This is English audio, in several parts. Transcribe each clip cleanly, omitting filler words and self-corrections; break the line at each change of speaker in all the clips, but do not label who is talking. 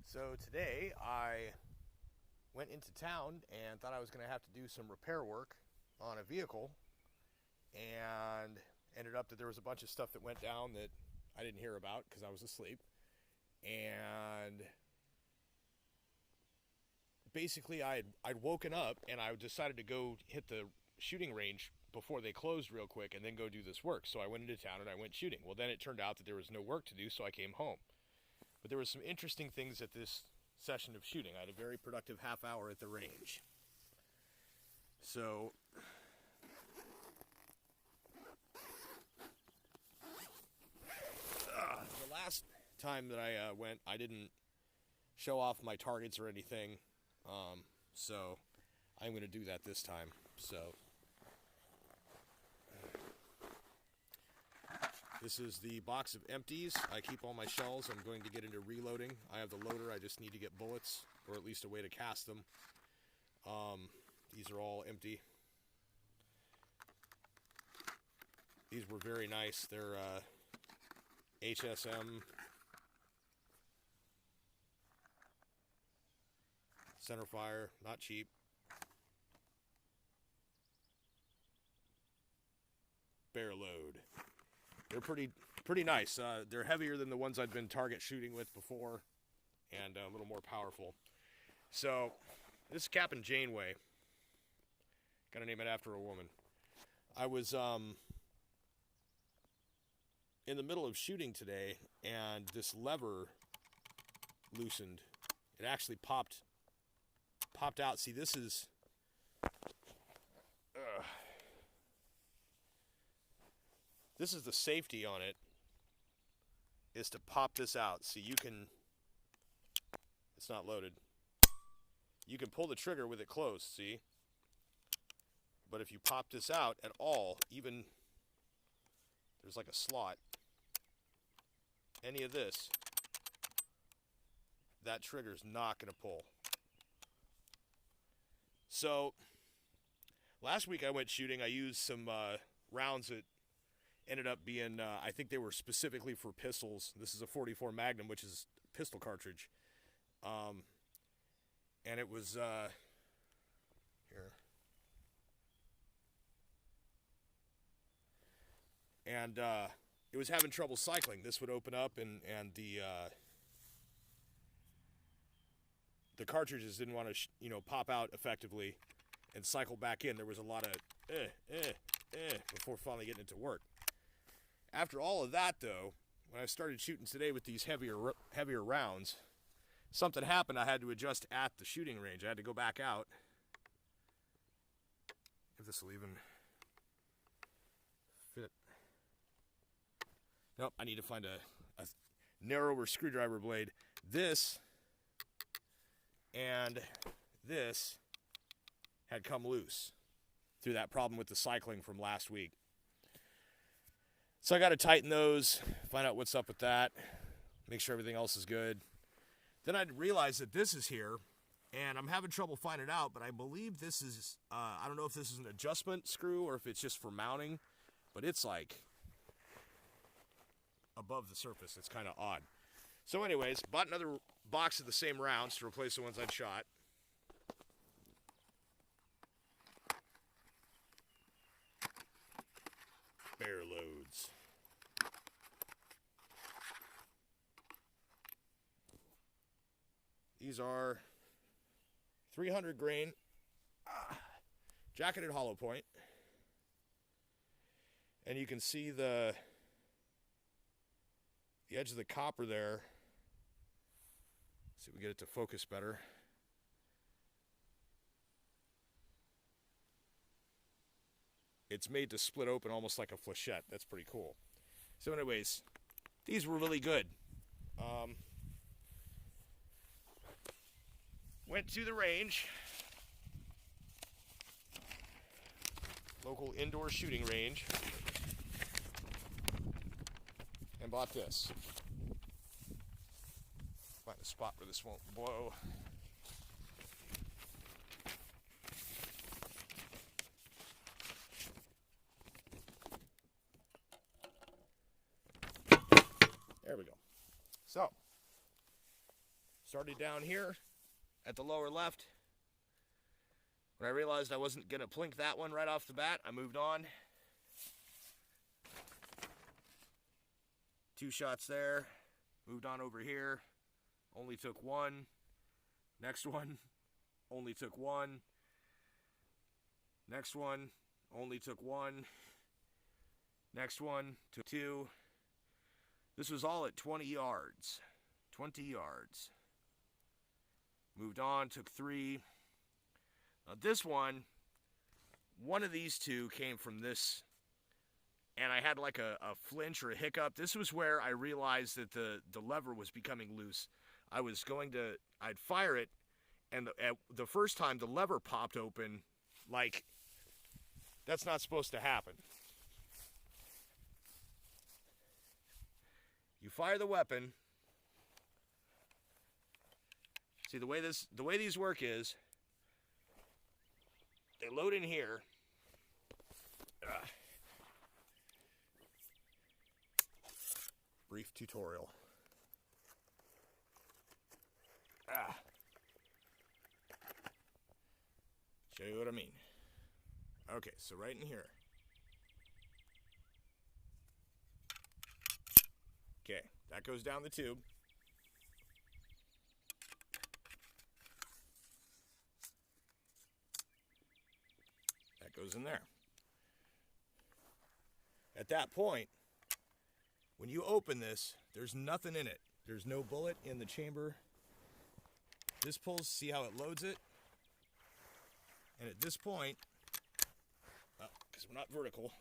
So today I went into town and thought I was going to have to do some repair work on a vehicle, and ended up that there was a bunch of stuff that went down that I didn't hear about because I was asleep. And basically I'd woken up and I decided to go hit the shooting range before they closed real quick and then go do this work. So I went into town and I went shooting. Well, then it turned out that there was no work to do, so I came home. But there were some interesting things at this session of shooting. I had a very productive half hour at the range. So the last time that I went, I didn't show off my targets or anything. So I'm going to do that this time. So this is the box of empties. I keep all my shells. I'm going to get into reloading. I have the loader. I just need to get bullets, or at least a way to cast them. These are all empty. These were very nice. They're HSM centerfire, not cheap. Bear load. They're pretty nice. They're heavier than the ones I've been target shooting with before, and a little more powerful. So this is Captain Janeway. Gotta name it after a woman. I was in the middle of shooting today, and this lever loosened. It actually popped out. See, this is this is the safety on it, is to pop this out. See, you can, it's not loaded. You can pull the trigger with it closed, see? But if you pop this out at all, even, there's like a slot, any of this, that trigger's not going to pull. So, last week I went shooting. I used some rounds that ended up being, I think they were specifically for pistols. This is a 44 Magnum, which is a pistol cartridge. And it was, here. And it was having trouble cycling. This would open up, and the cartridges didn't want to, pop out effectively and cycle back in. There was a lot of before finally getting it to work. After all of that, though, when I started shooting today with these heavier rounds, something happened. I had to adjust at the shooting range. I had to go back out. If this will even fit. Nope, I need to find a narrower screwdriver blade. This and this had come loose through that problem with the cycling from last week. So I got to tighten those, find out what's up with that, make sure everything else is good. Then I realized that this is here, and I'm having trouble finding out, but I believe this is, I don't know if this is an adjustment screw or if it's just for mounting, but it's like above the surface. It's kind of odd. So anyways, bought another box of the same rounds to replace the ones I'd shot. Bear loads. These are 300 grain jacketed hollow point. And you can see the edge of the copper there. See if we get it to focus better. It's made to split open almost like a flechette. That's pretty cool. So anyways, these were really good. Went to the range. Local indoor shooting range. And bought this. Find a spot where this won't blow. There we go. So, Started down here at the lower left. When I realized I wasn't going to plink that one right off the bat, I moved on. 2 shots there. Moved on over here. Only took 1. Next one. Only took 1. Next one. Only took 1. Next one. Took 2. This was all at 20 yards. 20 yards. Moved on. Took 3. Now this one of these 2 came from this, and I had like a flinch or a hiccup. This was where I realized that the lever was becoming loose. I'd fire it, and the first time the lever popped open, like, that's not supposed to happen. You fire the weapon. See, the way these work is, they load in here. Brief tutorial. Show you what I mean. Okay, so right in here. Okay, that goes down the tube. That goes in there. At that point, when you open this, there's nothing in it. There's no bullet in the chamber. This pulls, see how it loads it? And at this point, because we're not vertical,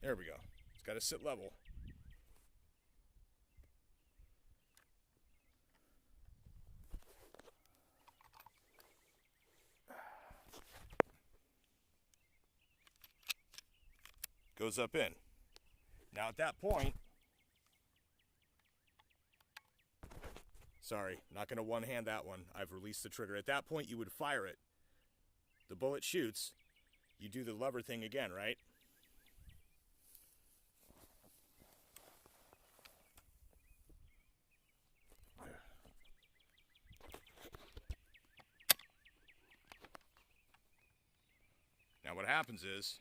there we go. It's got to sit level. Goes up in. Now at that point, sorry, not going to one-hand that one. I've released the trigger. At that point, you would fire it. The bullet shoots. You do the lever thing again, right? Now what happens is,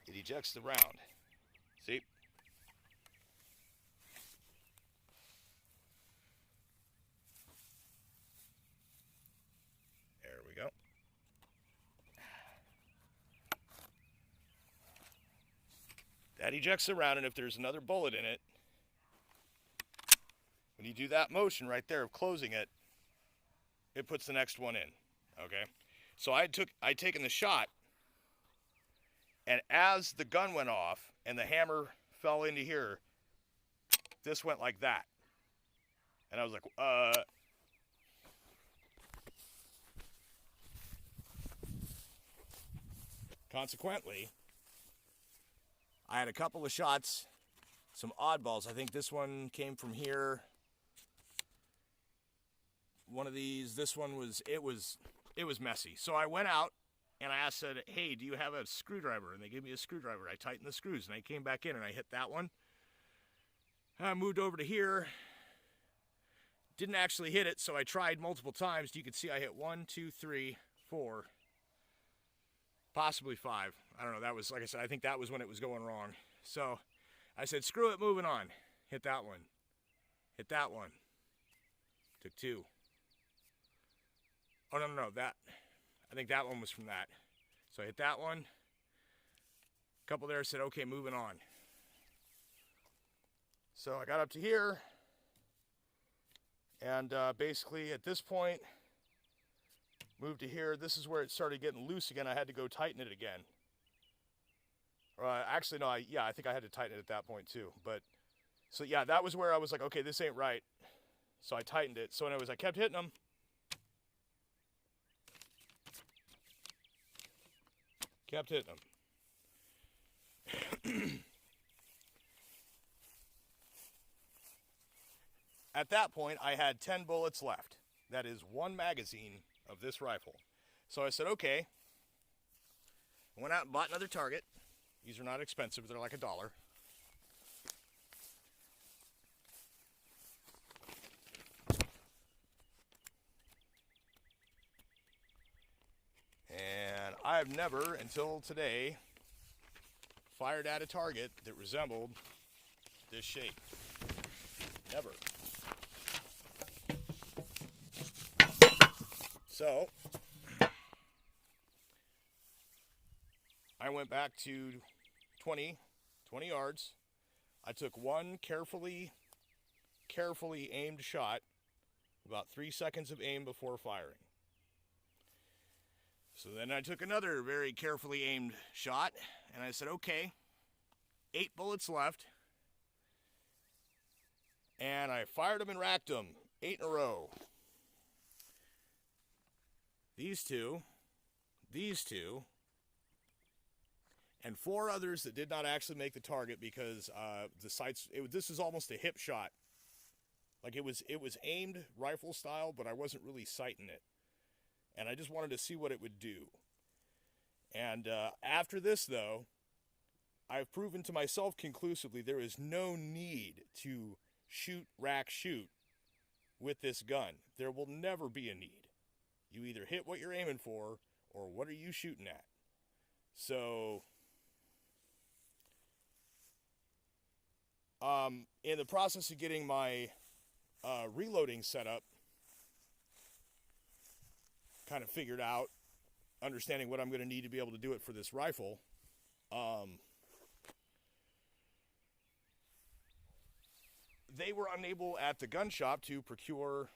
it ejects the round. See? There we go. That ejects the round, and if there's another bullet in it, when you do that motion right there of closing it, it puts the next one in. Okay? So I'd taken the shot, and as the gun went off and the hammer fell into here, this went like that. And I was like, Consequently, I had a couple of shots, some oddballs. I think this one came from here. One of these, this one was, it was messy. So I went out, and I said, hey, do you have a screwdriver? And they gave me a screwdriver. I tightened the screws, and I came back in, and I hit that one. I moved over to here. Didn't actually hit it, so I tried multiple times. You can see I hit 1, 2, 3, 4, possibly 5. I don't know. That was, like I said, I think that was when it was going wrong. So I said, screw it, moving on. Hit that one. Hit that one. Took 2. Oh, no, that. I think that one was from that. So I hit that one. A couple there said, okay, moving on. So I got up to here. And basically at this point, moved to here. This is where it started getting loose again. I had to go tighten it again. Actually, no, I think I had to tighten it at that point too. But, so yeah, that was where I was like, okay, this ain't right. So I tightened it. So anyways, I kept hitting them. Kept hitting them. At that point, I had 10 bullets left. That is 1 magazine of this rifle. So I said, okay. I went out and bought another target. These are not expensive. They're like $1. And I've never, until today, fired at a target that resembled this shape. Never. So, I went back to 20 yards. I took one carefully aimed shot, about 3 seconds of aim before firing. So then I took another very carefully aimed shot, and I said, okay, 8 bullets left. And I fired them and racked them, 8 in a row. These two, and 4 others that did not actually make the target because the sights. This is almost a hip shot. Like it was aimed rifle style, but I wasn't really sighting it, and I just wanted to see what it would do. And after this, though, I've proven to myself conclusively there is no need to shoot, rack, shoot with this gun. There will never be a need. You either hit what you're aiming for, or what are you shooting at? So, in the process of getting my reloading setup kind of figured out, understanding what I'm going to need to be able to do it for this rifle, they were unable at the gun shop to procure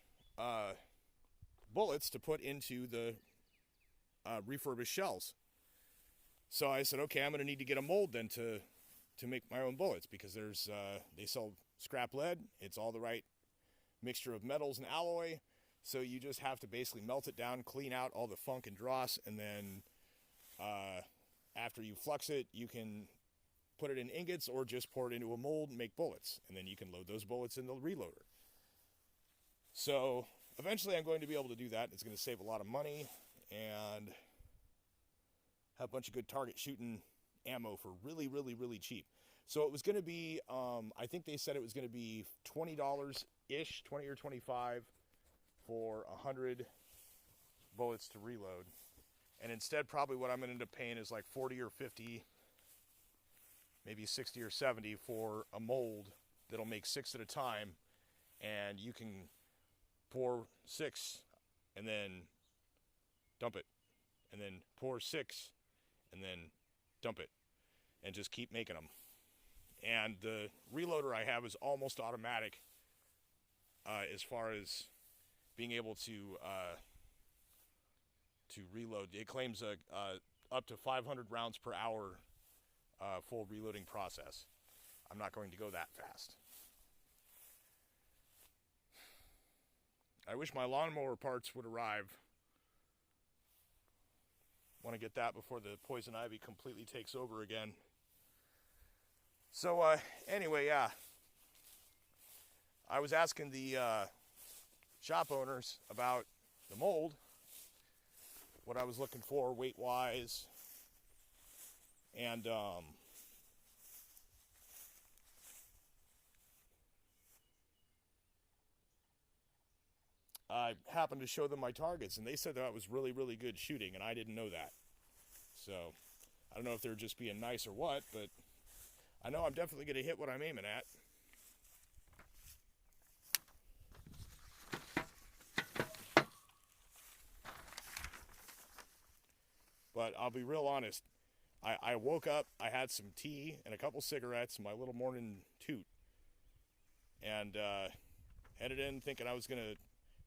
bullets to put into the refurbished shells. So I said, okay, I'm going to need to get a mold then to make my own bullets, because there's they sell scrap lead. It's all the right mixture of metals and alloy. So you just have to basically melt it down, clean out all the funk and dross, and then after you flux it, you can put it in ingots or just pour it into a mold and make bullets. And then you can load those bullets in the reloader. So eventually I'm going to be able to do that. It's going to save a lot of money and have a bunch of good target shooting ammo for really, really, really cheap. So it was going to be, I think they said it was going to be $20-ish, 20 or 25 for 100 bullets to reload. And instead, probably what I'm going to end up paying is like 40 or 50, maybe 60 or 70 for a mold that'll make 6 at a time. And you can pour 6 and then dump it. And then pour 6 and then dump it. And just keep making them. And the reloader I have is almost automatic as far as being able to reload. It claims up to 500 rounds per hour full reloading process. I'm not going to go that fast. I wish my lawnmower parts would arrive. Want to get that before the poison ivy completely takes over again. So anyway, yeah. I was asking the shop owners about the mold, what I was looking for weight-wise, and I happened to show them my targets, and they said that was really, really good shooting, and I didn't know that. So I don't know if they're just being nice or what, but I know I'm definitely going to hit what I'm aiming at. But I'll be real honest. I woke up, I had some tea and a couple cigarettes, my little morning toot. And headed in thinking I was going to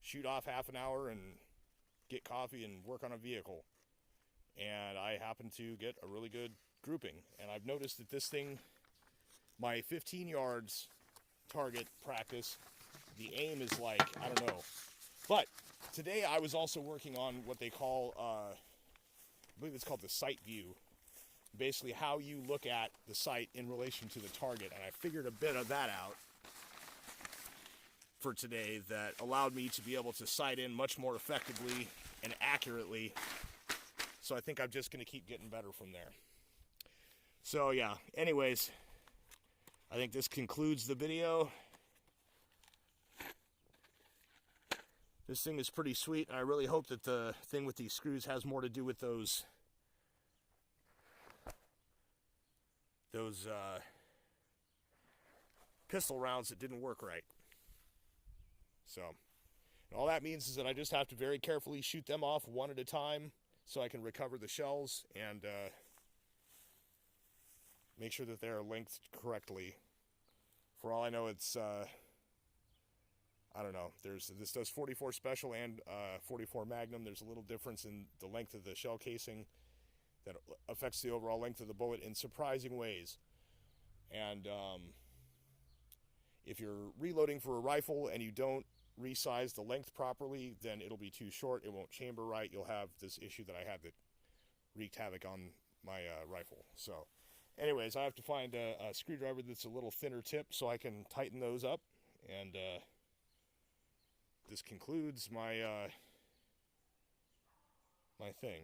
shoot off half an hour and get coffee and work on a vehicle. And I happened to get a really good grouping. And I've noticed that this thing, my 15 yards target practice, the aim is like, I don't know. But today I was also working on what they call, I believe it's called the sight view. Basically how you look at the sight in relation to the target. And I figured a bit of that out for today that allowed me to be able to sight in much more effectively and accurately. So I think I'm just going to keep getting better from there. So yeah, anyways, I think this concludes the video. This thing is pretty sweet, and I really hope that the thing with these screws has more to do with those pistol rounds that didn't work right. So, and all that means is that I just have to very carefully shoot them off one at a time so I can recover the shells and make sure that they're lengthed correctly. For all I know, it's I don't know. This does 44 Special and 44 Magnum. There's a little difference in the length of the shell casing that affects the overall length of the bullet in surprising ways. And if you're reloading for a rifle and you don't resize the length properly, then it'll be too short. It won't chamber right. You'll have this issue that I had that wreaked havoc on my rifle. So, anyways, I have to find a screwdriver that's a little thinner tip so I can tighten those up. And this concludes my my thing.